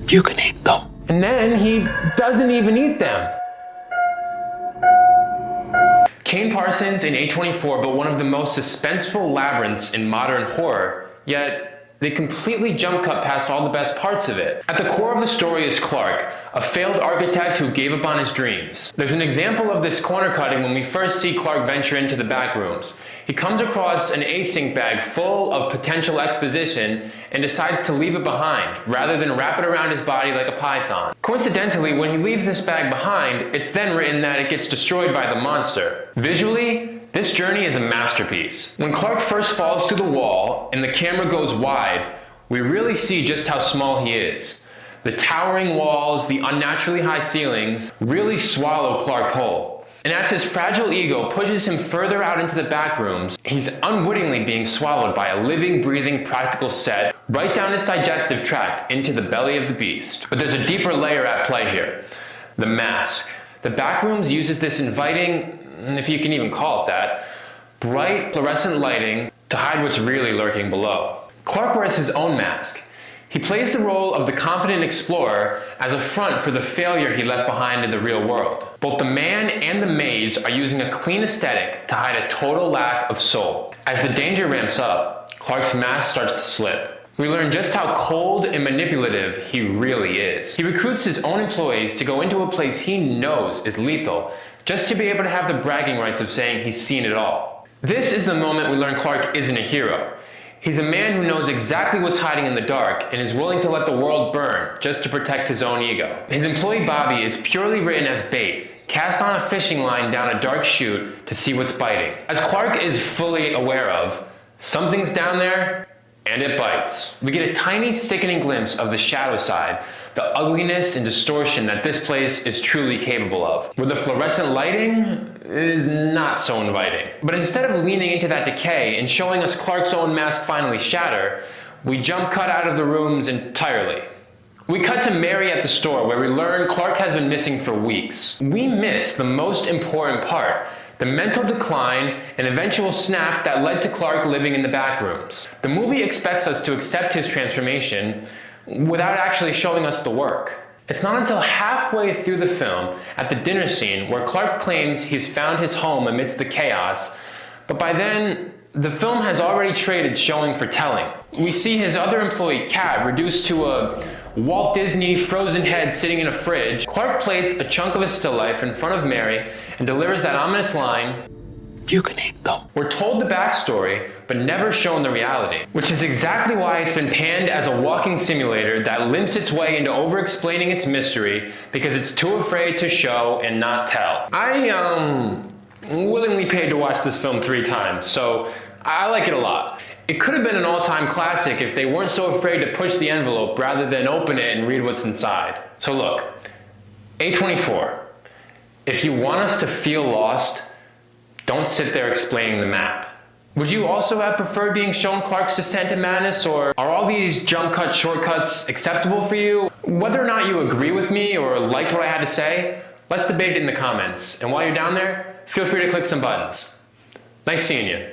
You can eat them. And then he doesn't even eat them. Kane Parsons in A24 built one of the most suspenseful labyrinths in modern horror, yet they completely jump cut past all the best parts of it. At the core of the story is Clark, a failed architect who gave up on his dreams. There's an example of this corner cutting when we first see Clark venture into the Backrooms. He comes across an async bag full of potential exposition and decides to leave it behind, rather than wrap it around his body like a python. Coincidentally, when he leaves this bag behind, it's then written that it gets destroyed by the monster. Visually, this journey is a masterpiece. When Clark first falls through the wall and the camera goes wide, we really see just how small he is. The towering walls, the unnaturally high ceilings really swallow Clark whole. And as his fragile ego pushes him further out into the back rooms, he's unwittingly being swallowed by a living, breathing practical set right down his digestive tract into the belly of the beast. But there's a deeper layer at play here. The mask. The Backrooms uses this inviting, if you can even call it that, bright fluorescent lighting to hide what's really lurking below. Clark wears his own mask. He plays the role of the confident explorer as a front for the failure he left behind in the real world. Both the man and the maze are using a clean aesthetic to hide a total lack of soul. As the danger ramps up, Clark's mask starts to slip. We learn just how cold and manipulative he really is. He recruits his own employees to go into a place he knows is lethal, just to be able to have the bragging rights of saying he's seen it all. This is the moment we learn Clark isn't a hero. He's a man who knows exactly what's hiding in the dark and is willing to let the world burn just to protect his own ego. His employee Bobby is purely written as bait, cast on a fishing line down a dark chute to see what's biting. As Clark is fully aware of, something's down there, and it bites. We get a tiny, sickening glimpse of the shadow side, the ugliness and distortion that this place is truly capable of, where the fluorescent lighting is not so inviting. But instead of leaning into that decay and showing us Clark's own mask finally shatter, we jump cut out of the rooms entirely. We cut to Mary at the store, where we learn Clark has been missing for weeks. We miss the most important part, the mental decline and eventual snap that led to Clark living in the Backrooms. The movie expects us to accept his transformation without actually showing us the work. It's not until halfway through the film, at the dinner scene, where Clark claims he's found his home amidst the chaos, but by then, the film has already traded showing for telling. We see his other employee, Kat, reduced to a Walt Disney frozen head sitting in a fridge. Clark plates a chunk of his still life in front of Mary and delivers that ominous line, You can eat them. We're told the backstory, but never shown the reality, which is exactly why it's been panned as a walking simulator that limps its way into over-explaining its mystery because it's too afraid to show and not tell. I willingly paid to watch this film 3 times, so I like it a lot. It could have been an all-time classic if they weren't so afraid to push the envelope rather than open it and read what's inside. So look, A24, if you want us to feel lost, don't sit there explaining the map. Would you also have preferred being shown Clark's descent to madness, or are all these jump cut shortcuts acceptable for you? Whether or not you agree with me or liked what I had to say, let's debate it in the comments. And while you're down there, feel free to click some buttons. Nice seeing you.